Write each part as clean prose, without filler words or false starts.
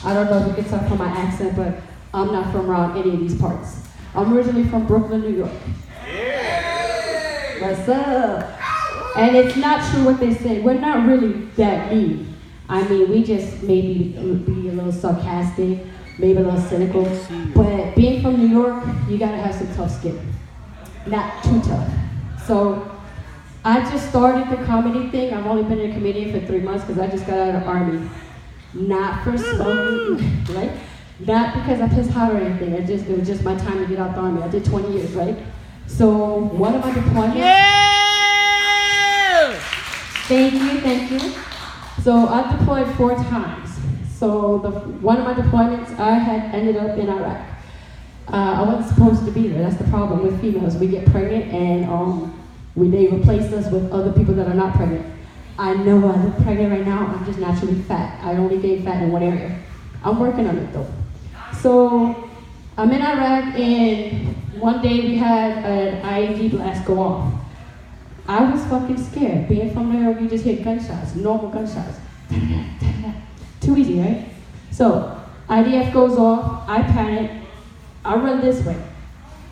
I don't know if you can tell from my accent, but I'm not from around any of these parts. I'm originally from Brooklyn, New York. What's up? And it's not true what they say. We're not really that mean. I mean, we just maybe be a little sarcastic, maybe a little cynical. But being from New York, you gotta have some tough skin. Not too tough. So I just started the comedy thing. I've only been a comedian for 3 months because I just got out of the army. Not for smoking, right? Not because I pissed hot or anything. It was just my time to get out the army. I did 20 years, right? So one of my deployments. Yeah! Thank you. So I deployed 4 times. So one of my deployments, I had ended up in Iraq. I wasn't supposed to be there. That's the problem with females. We get pregnant and they replace us with other people that are not pregnant. I know I look pregnant right now. I'm just naturally fat. I only gain fat in one area. I'm working on it though. So I'm in Iraq and one day we had an IED blast go off. I was fucking scared. Being from New York, you just hear gunshots, normal gunshots. Too easy, right? So IDF goes off, I panic, I run this way.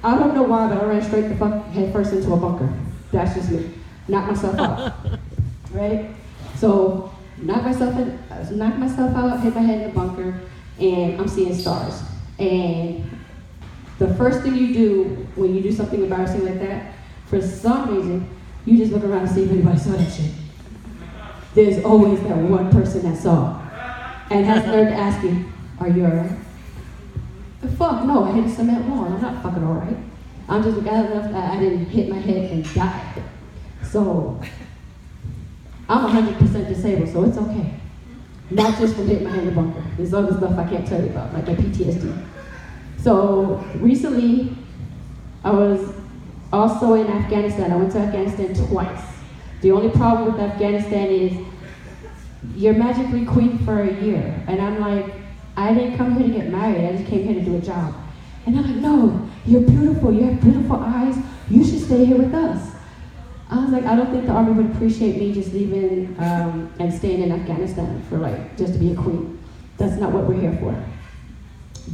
I don't know why, but I ran straight the fuck head first into a bunker. That's just me. Knock myself out. Right? So knock myself out, hit my head in the bunker, and I'm seeing stars. And the first thing you do when you do something embarrassing like that, for some reason, you just look around and see if anybody saw that shit. There's always that one person that saw. And has the nerve to ask you, are you alright? Fuck, no, I hit a cement wall. I'm not fucking alright. I'm just glad enough that I didn't hit my head and die. So, I'm 100% disabled, so it's okay. Not just from hitting my head in the bunker. There's other stuff I can't tell you about, like my PTSD. So, recently, I was also in Afghanistan. I went to Afghanistan twice. The only problem with Afghanistan is you're magically queen for a year. And I'm like, I didn't come here to get married, I just came here to do a job. And I'm like, no, you're beautiful, you have beautiful eyes, you should stay here with us. I was like, I don't think the army would appreciate me just leaving and staying in Afghanistan for just to be a queen. That's not what we're here for.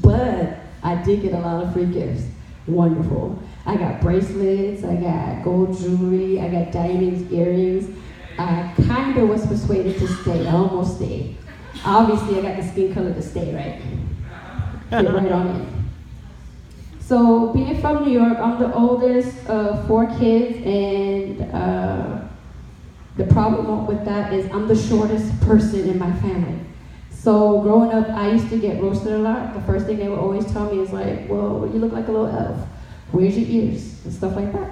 But I did get a lot of free gifts. Wonderful. I got bracelets, I got gold jewelry, I got diamonds, earrings. I kind of was persuaded to stay, I almost stayed. Obviously, I got the skin color to stay, right? Fit right on in. So, being from New York, I'm the oldest of 4 kids, and the problem with that is I'm the shortest person in my family. So, growing up, I used to get roasted a lot. The first thing they would always tell me is like, well, you look like a little elf. Where's your ears? And stuff like that.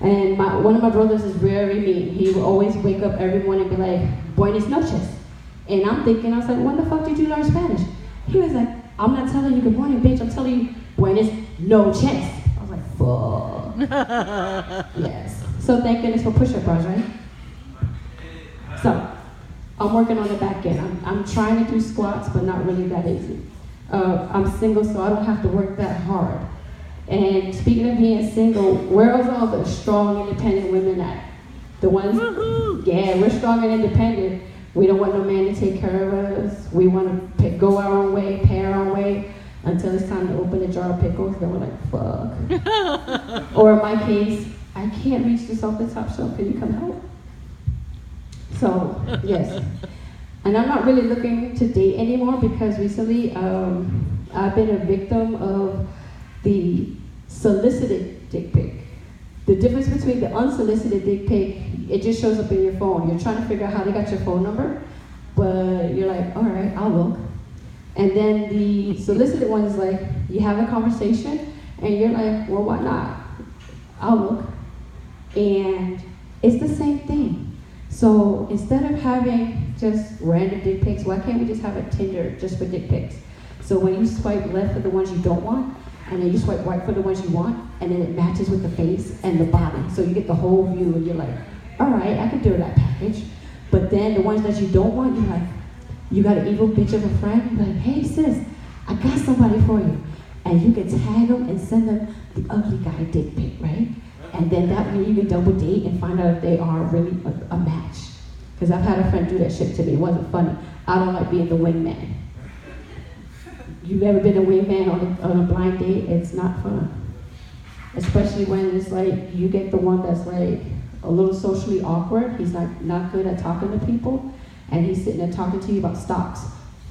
And one of my brothers is very mean. He would always wake up every morning and be like, buenas noches. And I'm thinking, I was like, when the fuck did you learn Spanish? He was like, I'm not telling you good morning, bitch. I'm telling you buenas noches. I was like, fuck. Yes. So thank goodness for push-up bras, right? So, I'm working on the back end. I'm trying to do squats, but not really that easy. I'm single, so I don't have to work that hard. And speaking of being single, where are all the strong, independent women at? The ones, yeah, we're strong and independent. We don't want no man to take care of us. We want to go our own way, pay our own way, until it's time to open a jar of pickles. Then we're like, fuck. Or in my case, I can't reach this off the top shelf. Can you come help? So, yes. And I'm not really looking to date anymore because recently I've been a victim of the solicited dick pic. The difference between the unsolicited dick pic, it just shows up in your phone. You're trying to figure out how they got your phone number, but you're like, all right, I'll look. And then the solicited one is like, you have a conversation, and you're like, well, why not? I'll look. And it's the same thing. So instead of having just random dick pics, why can't we just have a Tinder just for dick pics? So when you swipe left for the ones you don't want, and then you swipe right for the ones you want, and then it matches with the face and the body. So you get the whole view, and you're like, all right, I can do that package. But then the ones that you don't want, you're like, you got an evil bitch of a friend, you're like, hey sis, I got somebody for you. And you can tag them and send them the ugly guy dick pic, right? And then that way you can double date and find out if they are really a match. Because I've had a friend do that shit to me, it wasn't funny. I don't like being the wingman. you've ever been a wingman on a blind date, it's not fun. Especially when it's like, you get the one that's like a little socially awkward. He's not good at talking to people. And he's sitting there talking to you about stocks.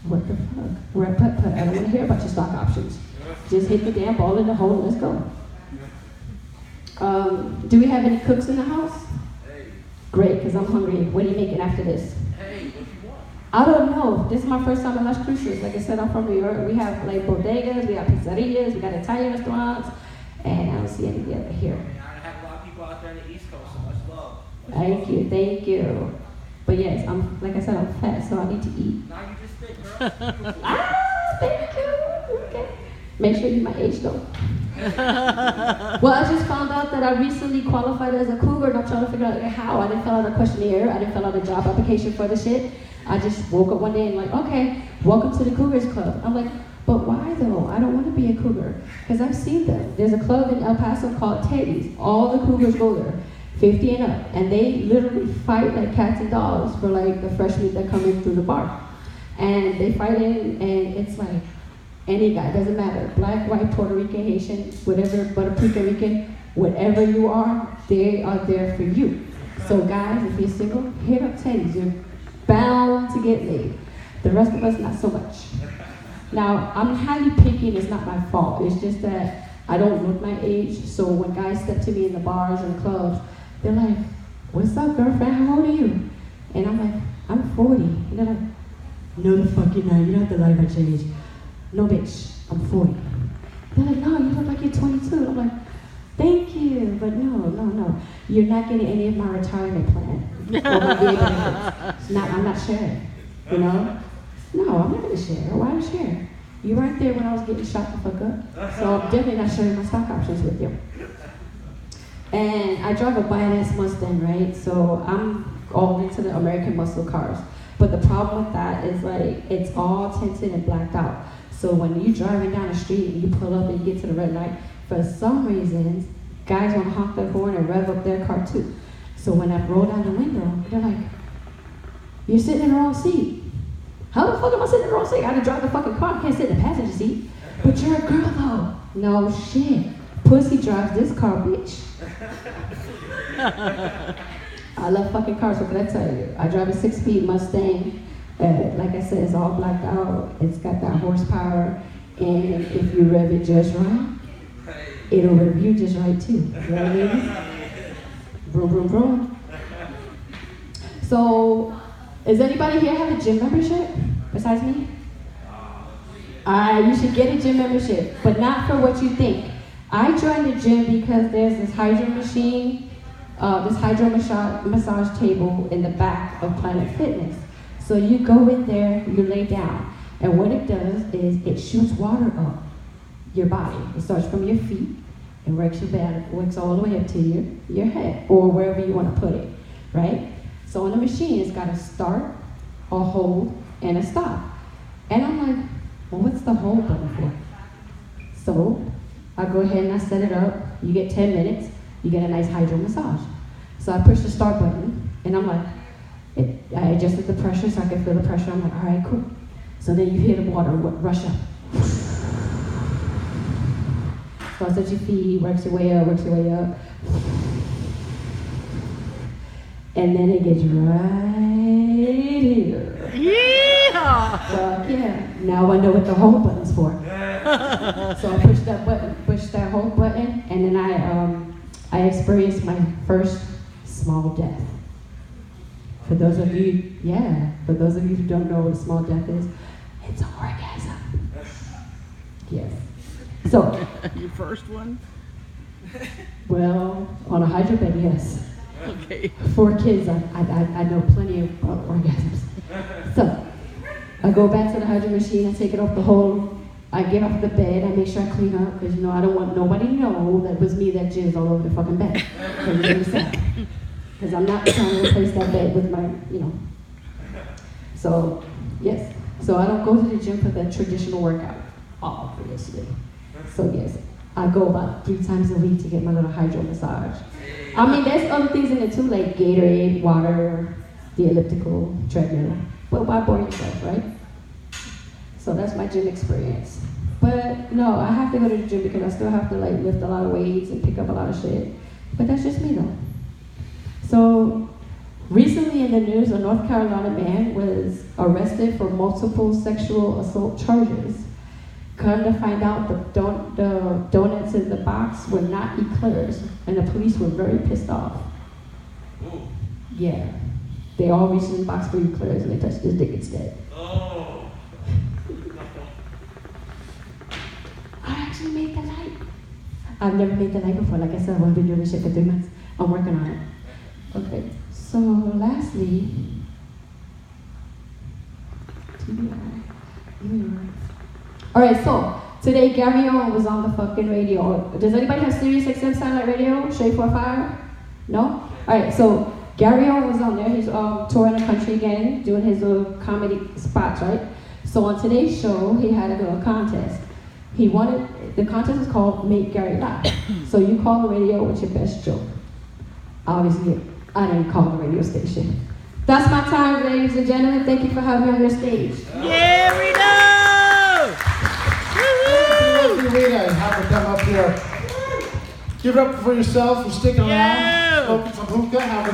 What the fuck? We're at putt-putt. I don't want to hear about your stock options. Just hit the damn ball in the hole and let's go. Do we have any cooks in the house? Hey. Great, because I'm hungry. What are you making after this? Hey, what you want? I don't know. This is my first time at Las Cruces. Like I said, I'm from New York. We have like bodegas, we have pizzerias, we got Italian restaurants, and I don't see any other here. I have a lot of people out there in the East Coast, so much love. Thank you. But yes, like I said, I'm fat, so I need to eat. Now you just fit, girl. Thank you. Okay. Make sure you my age though. Well, I just found out that I recently qualified as a cougar, and I'm trying to figure out how. I didn't fill out a questionnaire. I didn't fill out a job application for the shit. I just woke up one day and like, okay, welcome to the Cougars Club. I'm like, but why though? I don't want to be a cougar. Because I've seen them. There's a club in El Paso called Teddy's. All the cougars go there, 50 and up. And they literally fight like cats and dogs for like the fresh meat that come in through the bar. And they fight in, and it's like, any guy, doesn't matter, black, white, Puerto Rican, Haitian, whatever, but a Puerto Rican, whatever you are, they are there for you. So guys, if you're single, hit up Teddy's. You're bound to get laid. The rest of us, not so much. Now, I'm highly picky and it's not my fault. It's just that I don't look my age, so when guys step to me in the bars and clubs, they're like, what's up, girlfriend, how old are you? And I'm like, I'm 40. And they're like, no the fuck you're not, you don't have to lie about your age. No bitch, I'm 40. They're like, no, you look like you're 22. I'm like, thank you, but no. You're not getting any of my retirement plan. I'm not sharing, you know? No, I'm not gonna share. Why would I share? You weren't there when I was getting shot the fuck up. So I'm definitely not sharing my stock options with you. And I drive a badass Mustang, right? So I'm all into the American muscle cars. But the problem with that is like, it's all tinted and blacked out. So when you're driving down the street and you pull up and you get to the red light, for some reasons, guys want to honk their horn and rev up their car too. So when I roll down the window, they're like, you're sitting in the wrong seat. How the fuck am I sitting in the wrong seat? I had to drive the fucking car, I can't sit in the passenger seat. But you're a girl though. No shit. Pussy drives this car, bitch. I love fucking cars, what can I tell you? I drive a 6-speed Mustang. Like I said, it's all blacked out. It's got that horsepower. And if you rev it just right, it'll rev you just right too. You know what I mean? Vroom, vroom, vroom. So, does anybody here have a gym membership besides me? You should get a gym membership, but not for what you think. I joined the gym because there's this hydro machine, this hydro massage table in the back of Planet Fitness. So you go in there, you lay down, and what it does is it shoots water up your body. It starts from your feet and works all the way up to your head, or wherever you want to put it, right? So on the machine, it's got a start, a hold, and a stop. And I'm like, well, what's the hold button for? So I go ahead and I set it up. You get 10 minutes, you get a nice hydro massage. So I push the start button, and I'm like, I adjusted the pressure so I could feel the pressure. I'm like, all right, cool. So then you hear the water rush up. Starts at your feet, works your way up. And then it gets right here. Yeah! Fuck yeah. Now I know what the hold button's for. So I push that hold button, and then I experienced my first small death. For those of you who don't know what a small death is, it's an orgasm. Yes. So. Your first one? Well, on a hydro bed, yes. Okay. 4 kids, I know plenty of orgasms. So, I go back to the hydro machine, I take it off the hole, I get off the bed, I make sure I clean up, because I don't want nobody to know that it was me that jizzed all over the fucking bed. Because I'm not trying to replace that bed with my, So, yes. So I don't go to the gym for the traditional workout, obviously. So yes, I go about 3 times a week to get my little hydro massage. I mean, there's other things in it too, like Gatorade, water, the elliptical, treadmill. But why bore yourself, right? So that's my gym experience. But no, I have to go to the gym because I still have to like lift a lot of weights and pick up a lot of shit. But that's just me though. So recently in the news, a North Carolina man was arrested for multiple sexual assault charges. Come to find out, the donuts in the box were not eclairs, and the police were very pissed off. Ooh. Yeah, they all reached in the box for eclairs and they touched his dick instead. Oh. I actually made the light. I've never made the light before. Like I said, I've only been doing this shit for 3 months. I'm working on it. Okay, so lastly, all right, so today Gary Owen was on the fucking radio. Does anybody have Sirius XM satellite radio? Straight for fire? No? All right, so Gary Owen was on there. He's touring the country again, doing his little comedy spots, right? So on today's show, he had a little contest. The contest is called Make Gary Laugh. So you call the radio with your best joke. Obviously, I didn't call the radio station. That's my time, ladies and gentlemen. Thank you for having me on your stage. Yeah, Rita! Thank you, Rita, and have her come up here. Give it up for yourself for sticking around. Yeah. Smoking some hookah. Have a